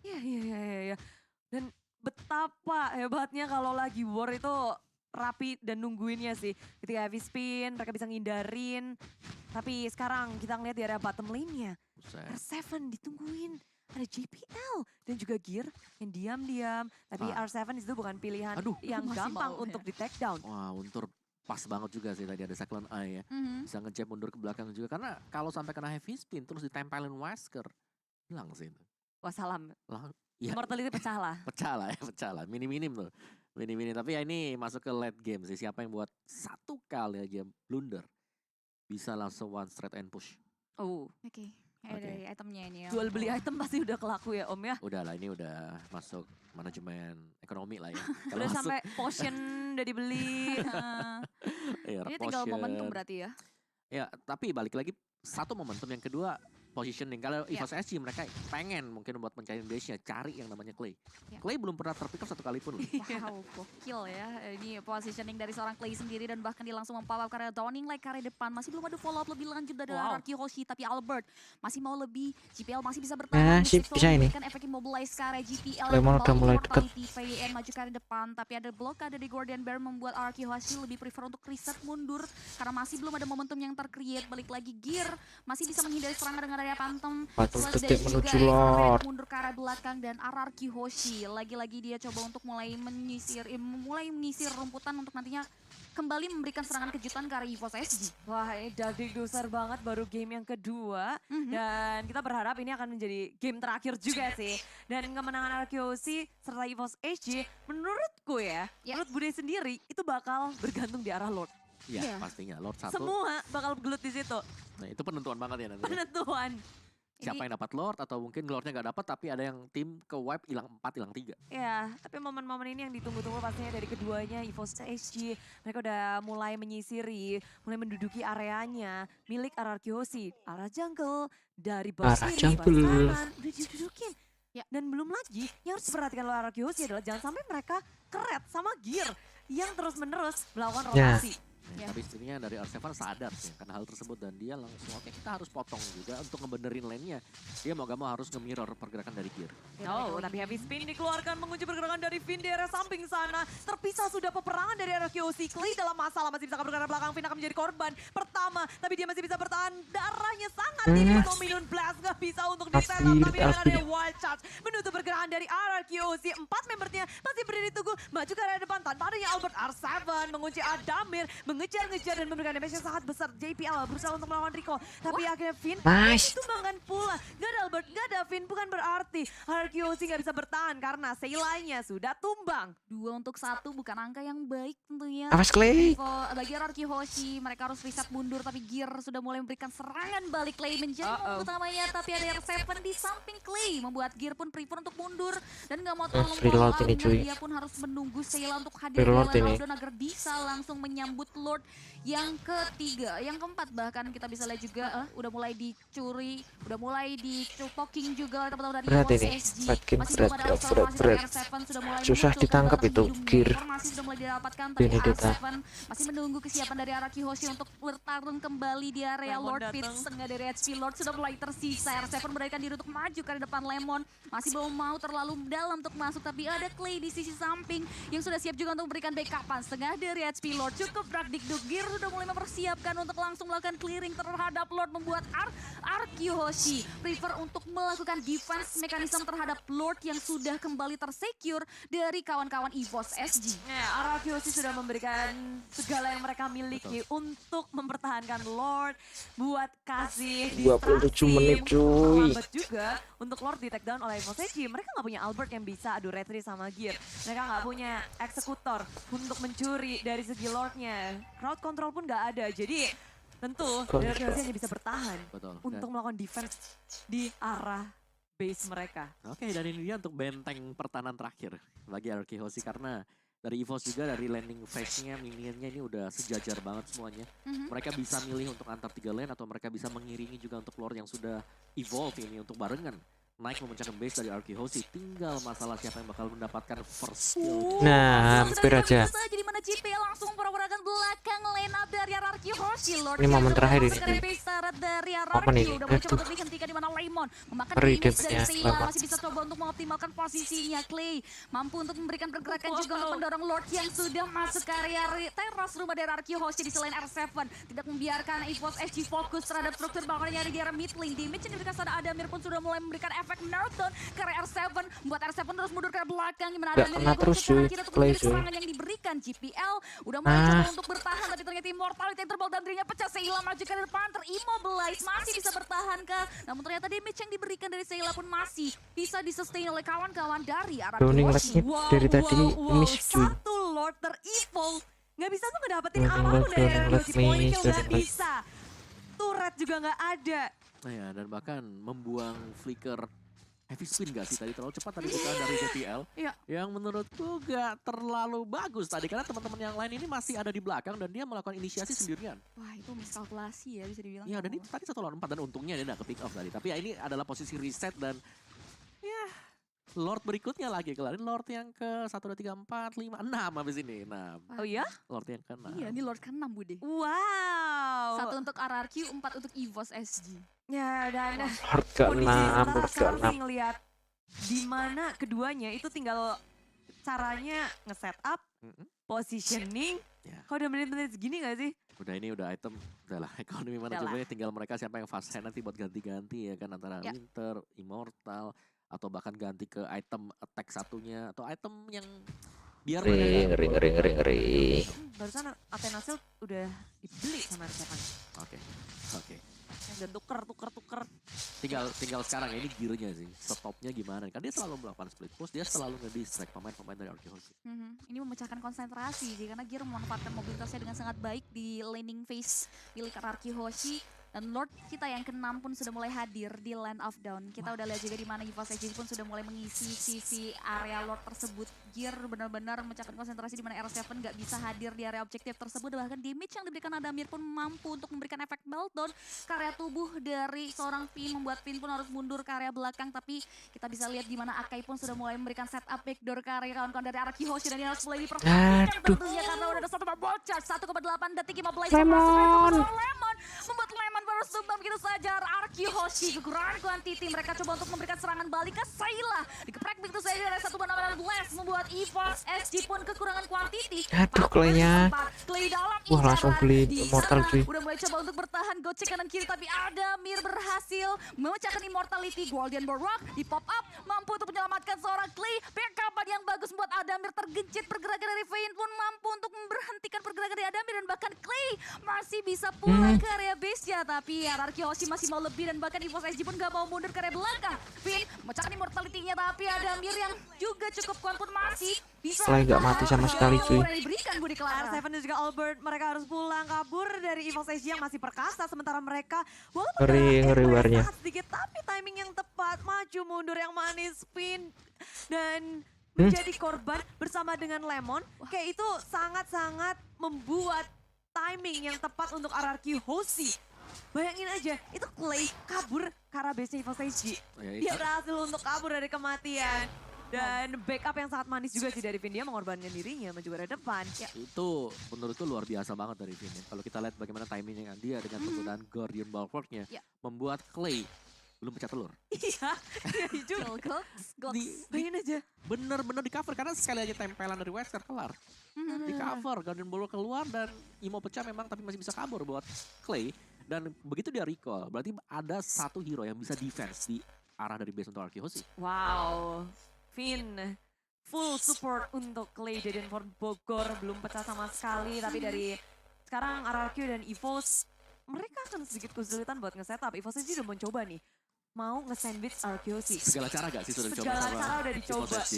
Iya. Dan betapa hebatnya kalau lagi war itu rapi dan nungguinnya sih. Ketika heavy spin, mereka bisa ngindarin. Tapi sekarang kita ngeliat di area bottom lane-nya. R7 ditungguin. Ada JPL dan juga Gear yang diam-diam. Tapi R7 itu bukan pilihan yang gampang untuk di take down. Wah, Untur pas banget juga sih tadi ada Cyclone Eye ya. Bisa ngejab mundur ke belakang juga. Karena kalau sampai kena heavy spin terus ditempelin Wesker, hilang sih itu. Wassalam. Ya, Immortality pecah lah. pecah lah. Minim-minim tuh. Minim-minim. Tapi ya ini masuk ke late game sih. Siapa yang buat satu kali aja blunder. Bisa langsung one straight and push. Oke. Dari itemnya ini ya. Jual beli item pasti udah kelaku ya Om ya. Udah lah, ini udah masuk manajemen ekonomi lah ya. Kalau Udah masuk, sampai potion udah dibeli. ya, Ini tinggal potion. momentum berarti ya. Ya, tapi balik lagi satu momentum, yang kedua positioning. Kalau EVOS SG mereka pengen mungkin buat mencari base-nya, cari yang namanya Clay. Ya. Clay belum pernah terpick up satu kali pun. Wow, gokil ya. Ini positioning dari seorang Clay sendiri dan bahkan dia langsung mempop up karena Downing like karya depan. Masih belum ada follow up lebih lanjut dari Wow. Araki Hoshi, tapi Albert masih mau lebih. GPL masih bisa Nah, bertahan. sih, Missile bisa ini. memberikan efek immobilize ke arah GPL. Lemon yang udah mulai kembali Immortality. VN maju ke arah depan, tapi ada blokade dari Guardian Bear membuat Araki Hoshi lebih prefer untuk reset mundur karena masih belum ada momentum yang tercreate. Balik lagi Gear masih bisa menghindari serangan dengan area Phantom. 40 Plus detik dan menuju juga Lord. mundur ke arah belakang dan Araki Hoshi lagi-lagi dia coba untuk mulai menyisir rumputan untuk nantinya kembali memberikan serangan kejutan ke arah EVOS SG. Wah, ini dagdikdusar banget baru game yang kedua. Dan kita berharap ini akan menjadi game terakhir juga sih. Dan kemenangan RQC serta EVOS SG menurutku ya, Ya. menurut Bude sendiri itu bakal bergantung di arah Lord. Iya, Iya. pastinya. Lord 1. Semua bakal gelut di situ. Nah, itu penentuan banget ya nanti. Penentuan. Siapa yang dapat Lord atau mungkin Lordnya nggak dapat tapi ada yang tim ke wipe hilang 4, hilang 3. Ya, tapi momen-momen ini yang ditunggu-tunggu pastinya dari keduanya, EVOS SG. Mereka udah mulai menyisiri, mulai menduduki areanya milik RRQC. Arah jungle, dari bawah Arah kiri, jungle. bawah kanan, udah didudukin. Ya. Dan belum lagi, yang harus diperhatikan oleh RRQC adalah jangan sampai mereka keret sama gear yang terus-menerus melakukan Ya. rotasi. Ya. Tapi istrinya dari R7 sadar sih karena hal tersebut dan dia langsung oke kita harus potong juga untuk ngebenerin lane-nya. Dia mau gak mau harus nge-mirror pergerakan dari gear. No, tapi heavy spin dikeluarkan mengunci pergerakan dari Vin di area samping sana. Terpisah sudah peperangan dari RQC. Clay dalam masalah masih bisa bergerak belakang. Vin akan menjadi korban pertama. Tapi dia masih bisa bertahan. Darahnya sangat tinggi. Dominion Blast nggak bisa untuk di setup. Tapi dengan adanya Wild Charge menutup pergerakan dari RQC. 4 membernya masih berdiri tunggu. Maju ke area depan tanpa adanya Albert R7. Mengunci Adamir. Mengejar-ngejar dan memberikan damage yang sangat besar. JPL berusaha untuk melawan recall. Tapi akhirnya Vin Nice. ditumbangkan pula. Gak ada Albert, gak ada Vin. Bukan berarti RQC nggak bisa bertahan karena Seilanya sudah tumbang. 2-1 bukan angka yang baik tentunya. Awas Clay. Bagi Araki Hoshi, mereka harus reset mundur tapi Gear sudah mulai memberikan serangan balik. Clay menjadi Uh-oh. musuh utamanya tapi ada R7 di samping Clay membuat Gear pun prefer untuk mundur dan nggak mau terlalu reload ini, cuy. dia pun harus menunggu Sheila untuk hadir Reload di ini. Lane agar bisa langsung menyambut Lord yang ketiga, yang keempat bahkan kita bisa lihat juga udah mulai dicuri, udah mulai dicupoking juga teman-teman dari Berat EVOS ini. SG. Fight game Masih belum berat, ada berat, akselerasi berat. dari R7 sudah mulai Susah muncul ditangkap dalam itu, hidungnya. Gear. Informasi sudah mulai didapatkan tapi Ini kita. R7 masih menunggu kesiapan dari Araki Hoshi untuk bertarung kembali di area Lemon Lord Pit. datang. Setengah dari HP Lord sudah mulai tersisa. R7 memberikan diri untuk maju ke depan Lemon. Masih belum mau terlalu dalam untuk masuk tapi ada Clay di sisi samping yang sudah siap juga untuk memberikan backupan. Setengah dari HP Lord cukup Dagdikduk. Gear sudah mulai mempersiapkan untuk langsung melakukan clearing terhadap Lord membuat Araki Hoshi prefer untuk melakukan defense mekanisme terhadap Lord yang sudah kembali tersecure dari kawan-kawan EVOS SG. Ya, RQC sudah memberikan segala yang mereka miliki untuk mempertahankan Lord, buat kasih 27 menit, cuy. Lambat juga untuk Lord di take down oleh EVOS SG. Mereka nggak punya Albert yang bisa adu retri sama Gear. Mereka nggak punya eksekutor untuk mencuri dari segi Lordnya. Crowd control pun nggak ada. Jadi tentu RQC hanya bisa bertahan Betul. untuk melakukan defense di arah base mereka. Oke, dan ini dia untuk benteng pertahanan terakhir bagi RK Hoshi karena dari EVOS juga dari landing phase-nya, minionnya ini udah sejajar banget semuanya. Mereka bisa milih untuk antar 3 lane atau mereka bisa mengiringi juga untuk Lord yang sudah evolve ini untuk barengan. Naik memecahkan base dari RK Hoshi, tinggal masalah siapa yang bakal mendapatkan first kill. Nah, hampir aja. Jadi mana JP langsung pergerakan belakang line up dari Araki Hoshi. Lord Ini momen terakhir ini. dari Momen Araki ini. udah mencoba Aduh. untuk dihentikan di mana Lemon memakan Ngeri damage dari damage-nya, Sheila lempar. masih bisa coba untuk mengoptimalkan posisinya. Clay mampu untuk memberikan pergerakan juga Wow. untuk mendorong Lord yang sudah masuk ke area teras rumah dari Araki Hoshi di selain R7 tidak membiarkan EVOS SG fokus terhadap struktur belakangnya di area mid lane. Damage yang diberikan pada Adamir pun sudah mulai memberikan efek knockdown ke area R7 membuat R7 terus mundur ke belakang gimana Gak Adamir kena yang terus, berusaha cuy. akhirnya untuk Play, menghindari cuy. serangan yang diberikan. GPL udah mulai Ah. coba untuk bertahan tapi ternyata immortality yang terbang dan dirinya pecah. Sheila maju ke depan terimmobilize masih bisa bertahan kah, namun ternyata damage yang diberikan dari Sheila pun masih bisa disustain oleh kawan-kawan dari Araki Downing Hoshi. lagi dari tadi miss, cuy. Satu Lord ter-evolve. Nggak bisa tuh ngedapetin Downing apapun lag, dari Downing RQC. lag, Point miss, kill nggak Downing lag. bisa. Turret juga nggak ada. Nah ya, dan bahkan membuang flicker heavy spin gak sih tadi, terlalu cepat tadi bukan dari JPL. Iya. Yang menurutku gak terlalu bagus tadi karena teman-teman yang lain ini masih ada di belakang dan dia melakukan inisiasi sendirian. Wah, itu miskalkulasi ya bisa dibilang. Iya, dan itu tadi 1 lawan 4 dan untungnya dia gak ke pick off tadi. Tapi ya ini adalah posisi reset dan ya Lord berikutnya lagi kelarin. Lord yang ke 1, 2, 3, 4, 5, 6 habis ini. 6. Oh iya? Lord yang ke 6. Iya, ini Lord ke-6 Bude. Wow. 1 untuk RRQ, 4 untuk EVOS SG. Ya dan Hard kondisi sementara ke-6, sekarang sih ngelihat di mana keduanya itu tinggal caranya nge-setup, positioning. Ya. Kok udah menit-menit segini gak sih? Udah ini udah item, udahlah ekonomi manajemennya tinggal mereka siapa yang fast hand nanti buat ganti-ganti ya kan antara Ya. Winter, Immortal, atau bahkan ganti ke item attack satunya atau item yang biar ngeri. Barusan Athena Shield udah dibeli sama Seven. Oke. Dan tuker. Tinggal sekarang ya, ini gearnya sih. Stopnya gimana? Kan dia selalu melakukan split push, dia selalu nge-distract pemain-pemain dari Arkehouse. Ini memecahkan konsentrasi sih karena Gear memanfaatkan mobilitasnya dengan sangat baik di laning phase milik Araki Hoshi. Dan Lord kita yang ke-6 pun sudah mulai hadir di Land of Dawn. Kita udah lihat juga di mana EVOS SG pun sudah mulai mengisi sisi area Lord tersebut. Gear benar-benar memecahkan konsentrasi di mana R7 nggak bisa hadir di area objektif tersebut. Bahkan damage yang diberikan Adamir pun mampu untuk memberikan efek meltdown. Karya tubuh dari seorang Finn membuat Finn pun harus mundur ke area belakang. Tapi kita bisa lihat di mana Akai pun sudah mulai memberikan setup backdoor ke area kawan-kawan dari Araki Hoshi. Dan dia harus mulai diperhatikan tentunya karena udah ada 1 bocor. 1,8 detik 15 Lemon. membuat Lemon baru tumbang begitu saja. Araki Hoshi kekurangan quantity. Mereka coba untuk memberikan serangan balik ke Sayla. Dikeprek begitu saja dari 1 blast membuat EVOS SG pun kekurangan quantity. Aduh, Clay-nya. Clay dalam Wah, langsung incaran. beli Di Immortal, sana cuy. udah mulai coba untuk bertahan gocek kanan kiri tapi Adamir berhasil memecahkan immortality. Guardian Baroque di pop up mampu untuk menyelamatkan seorang Clay. Backupan yang bagus membuat Adamir tergejit. Pergerakan dari Vayne pun mampu untuk memberhentikan pergerakan dari Adamir dan bahkan Clay masih bisa pulang ke area base-nya. Tapi Araki Hoshi masih mau lebih dan bahkan EVOS SG pun gak mau mundur ke area belakang. Vayne memecahkan immortality-nya tapi Adamir yang juga cukup kuat pun masih bisa Clay nggak mati sama sekali, cuy. diberikan Budi Clara. R7 dan juga Albert mereka harus pulang kabur dari EVOS SG yang masih perkasa. Sementara mereka walaupun Ngeri dalam warnya. sangat sedikit tapi timing yang tepat. Maju mundur yang manis spin dan menjadi korban bersama dengan Lemon. Kayak itu sangat-sangat membuat timing yang tepat untuk RRQ Hoshi. Bayangin aja, itu Clay kabur ke arah base-nya EVOS SG. Ya, Dia berhasil untuk kabur dari kematian. Dan backup yang sangat manis juga sih dari Vin. Dia mengorbankan dirinya maju ke depan. Ya. itu menurutku luar biasa banget dari Vin. Kalau kita lihat bagaimana timingnya dia dengan penggunaan Guardian Bulwark-nya Ya. membuat Clay belum pecah telur. Iya, iya juga. Goks. Bayangin aja. Bener-bener di cover karena sekali aja tempelan dari Wesker kelar. Di cover, Guardian Bulwark keluar dan Imo pecah memang tapi masih bisa kabur buat Clay. Dan begitu dia recall, berarti ada satu hero yang bisa defense di arah dari base untuk Araki Hoshi. Wow. Vin full support untuk Clay Jadenford Bogor. Belum pecah sama sekali. Tapi dari sekarang RRQ dan EVOS mereka akan sedikit kesulitan buat nge-setup. EVOS aja udah mencoba nih. Mau nge-sandwich RQC. Segala cara gak sih sudah dicoba Segala sama cara udah dicoba. EVOS SG?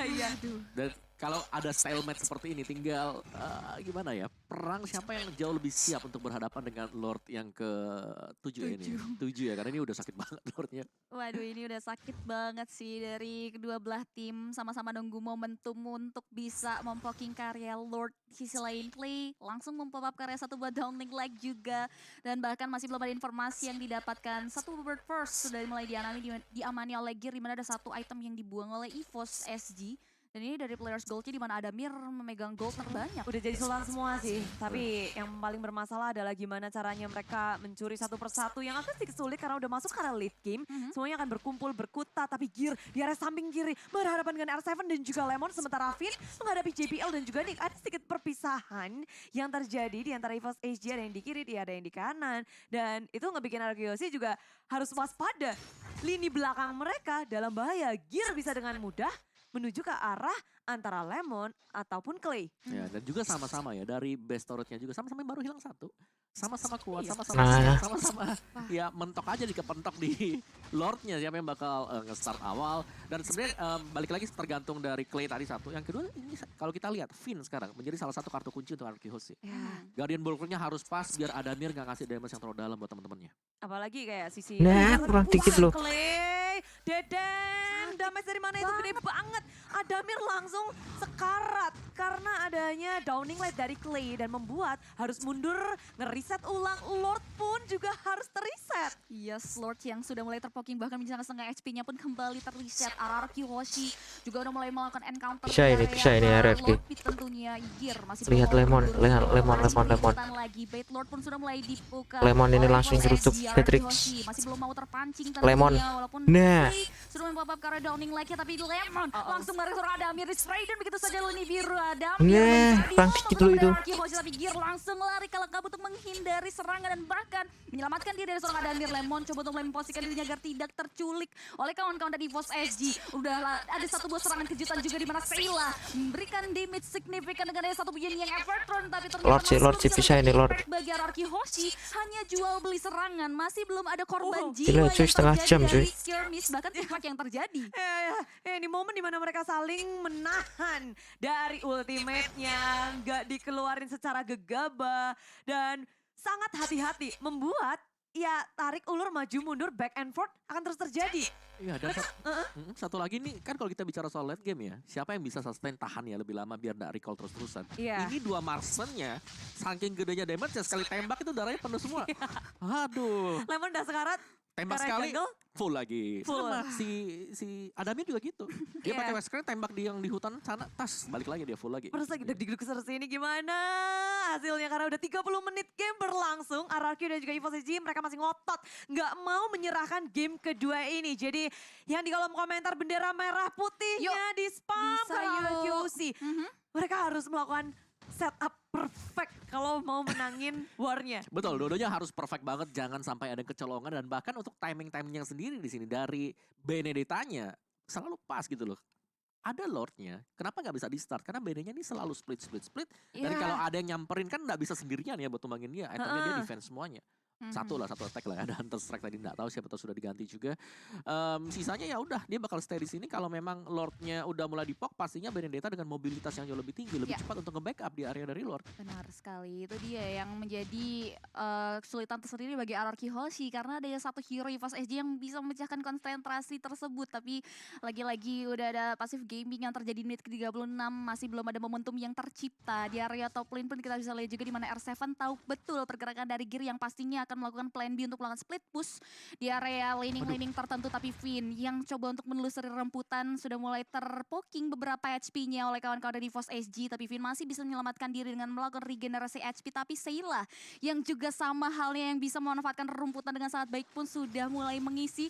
Iya. Dan kalau ada stalemate seperti ini tinggal gimana ya, perang siapa yang jauh lebih siap untuk berhadapan dengan Lord yang ke-7 ini. 7 ya, karena ini udah sakit banget Lordnya. Waduh, ini udah sakit banget sih dari kedua belah tim. Sama-sama nunggu momentum untuk bisa mempoking karya Lord. Di sisi lain Clay langsung mempop up karya satu buat downlink lag juga. Dan bahkan masih belum ada informasi yang didapatkan. Satu bird first sudah mulai diamani oleh Gear, di mana ada satu item yang dibuang oleh EVOS SG. Dan ini dari players goldnya di mana Adamir memegang gold terbanyak. Udah jadi sultan semua sih. Tapi yang paling bermasalah adalah gimana caranya mereka mencuri satu persatu. Yang akan sedikit sulit karena udah masuk ke arah late game. Semuanya akan berkumpul, berkuta. Tapi Gear di area samping kiri berhadapan dengan R7 dan juga Lemon. Sementara Finn menghadapi JPL dan juga Nick. Ada sedikit perpisahan yang terjadi di antara EVOS SG. Ada yang di kiri, ada yang di kanan. Dan itu ngebikin Arkeosi juga harus waspada. Lini belakang mereka dalam bahaya. Gear bisa dengan mudah menuju ke arah antara Lemon ataupun Clay. Ya, dan juga sama-sama ya, dari base turretnya juga sama-sama yang baru hilang satu. Sama-sama kuat, Iya. sama-sama ya mentok aja dikepentok di Lordnya siapa yang bakal nge-start awal. Dan sebenarnya balik lagi tergantung dari Clay tadi satu. Yang kedua ini kalau kita lihat Finn sekarang menjadi salah satu kartu kunci untuk Araki Hoshi. Guardian Bulwark-nya harus pas biar Adamir gak ngasih damage yang terlalu dalam buat teman-temannya. Apalagi kayak sisi Nah, kurang dikit loh. Clay Deden, damage dari mana itu gede banget. Adamir langsung sekarat karena adanya Downing Light dari Clay dan membuat harus mundur, ngeriset ulang. Lord pun juga harus teriset. Yes, Lord yang sudah mulai terpoking bahkan menjelang setengah HP-nya pun kembali terreset. RRQ Hoshi juga udah mulai melakukan encounter. Bisa ini RRQ. Lord tentunya Gear masih Lihat belum Lemon. lagi. Bait Lord pun sudah mulai dibuka. Lemon ini oleh langsung Force gerutuk SG. Patrick. Hoshi masih belum mau terpancing Lemon. tentunya, walaupun Nah. Clay sudah membabak karena Downing Like-nya, tapi Lemon langsung meresor Adamir di spray dan begitu saja Luni biru Adamir Nah, menjadi Frankie motor dulu itu. dari Hoshi, tapi Gear langsung lari ke lengkap untuk menghindari serangan dan bahkan menyelamatkan diri dari seorang Adamir. Lemon coba untuk memposisikan dirinya agar tidak terculik oleh kawan-kawan dari Force SG. Udah ada satu buah serangan kejutan juga di mana Sheila memberikan damage signifikan dengan ada satu pujian yang Evertron, tapi ternyata Lord sih bisa ini Lord. bagi RRQ Hoshi hanya jual beli serangan, masih belum ada korban Gila, jiwa cuy, yang setengah terjadi jam, cuy. dari skirmish, bahkan feedback yang terjadi. Ini momen dimana mereka saling menahan dari ultimate-nya, nggak dikeluarin secara gegabah dan sangat hati-hati membuat ya tarik ulur maju mundur back and forth akan terus terjadi. Iya, dan satu lagi nih, kan kalau kita bicara soal late game ya, siapa yang bisa sustain tahan ya lebih lama biar nggak recall terus-terusan. Iya. Ini dua Marksman-nya, saking gedenya damage ya sekali tembak itu darahnya penuh semua. Aduh, Lemon udah sekarat. tembak Karena sekali jungle, full lagi. Full. Sama si Adamir juga gitu. Dia Iya. pakai Westcran tembak di yang di hutan sana, tas balik lagi dia full lagi. terus lagi deg-deg ini gimana hasilnya karena udah 30 menit game berlangsung. RRQ dan juga EVOS SG mereka masih ngotot nggak mau menyerahkan game kedua ini. Jadi yang di kolom komentar bendera merah putihnya di spam Bisa ke RRQ yuk. UC. Mereka harus melakukan setup perfect kalau mau menangin warnya. Betul, dua-duanya harus perfect banget, jangan sampai ada kecolongan dan bahkan untuk timing-timingnya sendiri di sini dari Benedetta-nya selalu pas gitu loh. Ada Lord-nya, kenapa nggak bisa di start? Karena Benedetta ini selalu split. Dan Iya. kalau ada yang nyamperin kan nggak bisa sendirian ya buat tumbangin dia, itemnya dia defense semuanya. Satu attack lah, ada Hunter Strike tadi nggak tahu siapa tahu sudah diganti juga. Sisanya ya udah dia bakal stay di sini. Kalau memang Lord-nya udah mulai dipok, pastinya Benedetta dengan mobilitas yang jauh lebih tinggi, lebih Ya. cepat untuk nge-backup di area dari Lord. Benar sekali, itu dia yang menjadi kesulitan tersendiri bagi RRQ Hoshi karena ada satu hero EVOS SG yang bisa memecahkan konsentrasi tersebut, tapi lagi-lagi udah ada passive gaming yang terjadi di menit ke-36, masih belum ada momentum yang tercipta di area top lane pun kita bisa lihat juga di mana R7 tahu betul pergerakan dari Gear yang pastinya akan melakukan plan B untuk melakukan split push di area laning tertentu, tapi Finn yang coba untuk menelusuri remputan sudah mulai terpoking beberapa HP-nya oleh kawan-kawan dari EVOS SG, tapi Finn masih bisa menyelamatkan diri dengan melakukan regenerasi HP, tapi Sheila yang juga sama halnya yang bisa memanfaatkan rumputan dengan sangat baik pun sudah mulai mengisi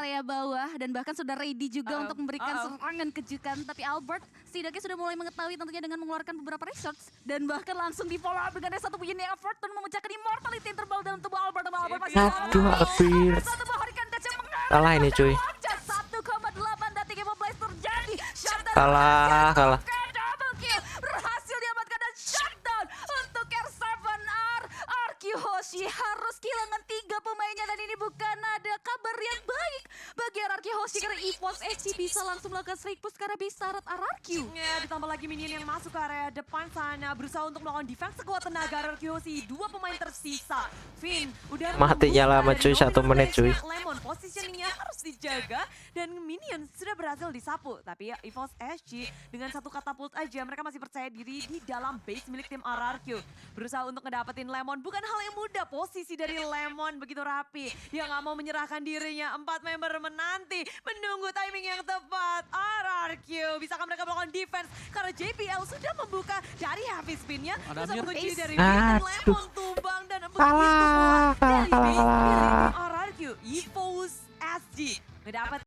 area bawah dan bahkan sudah ready juga untuk memberikan serangan kejutan, tapi Albert setidaknya sudah mulai mengetahui tentunya dengan mengeluarkan beberapa resource dan bahkan langsung di follow up dengan satu pujian yang effort dan memecahkan immortality yang terbawa dalam tubuh Albert. Albert masih Aduh, Albert. satu buah Hurricane Dash yang mengarah. Kalah ini cuy. 1,8 detik yang terjadi. Shutdown Kalah. double kill berhasil diamankan dan shutdown untuk R7R. RQ Hoshi harus kehilangan 3 pemainnya dan ini bukan ada kabar yang baik bagi RRQ Hoshi karena EVOS SG bisa langsung melakukan straight push karena bisa syarat RRQ. Ya, ditambah lagi minion yang masuk ke area depan sana berusaha untuk melakukan defense sekuat tenaga RRQ Hoshi. 2 pemain tersisa. Finn udah Matinya membuka lama, dari cuy, 1 menit, cuy. Lemon positioningnya harus dijaga dan minion sudah berhasil disapu. Tapi ya EVOS SG dengan satu katapult aja mereka masih percaya diri di dalam base milik tim RRQ. Berusaha untuk ngedapetin Lemon bukan hal yang mudah. Posisi dari Lemon begitu rapi. Dia nggak mau menyerahkan dirinya. 4 member menanti menunggu timing yang tepat. RRQ bisakah mereka melakukan defense karena JBL sudah membuka dari heavy spinnya. Bisa Adamir. mengunci dari Aduh. Lemon tumbang dan begitu Kalah. dari base milik RRQ EVOS SG ngedapetin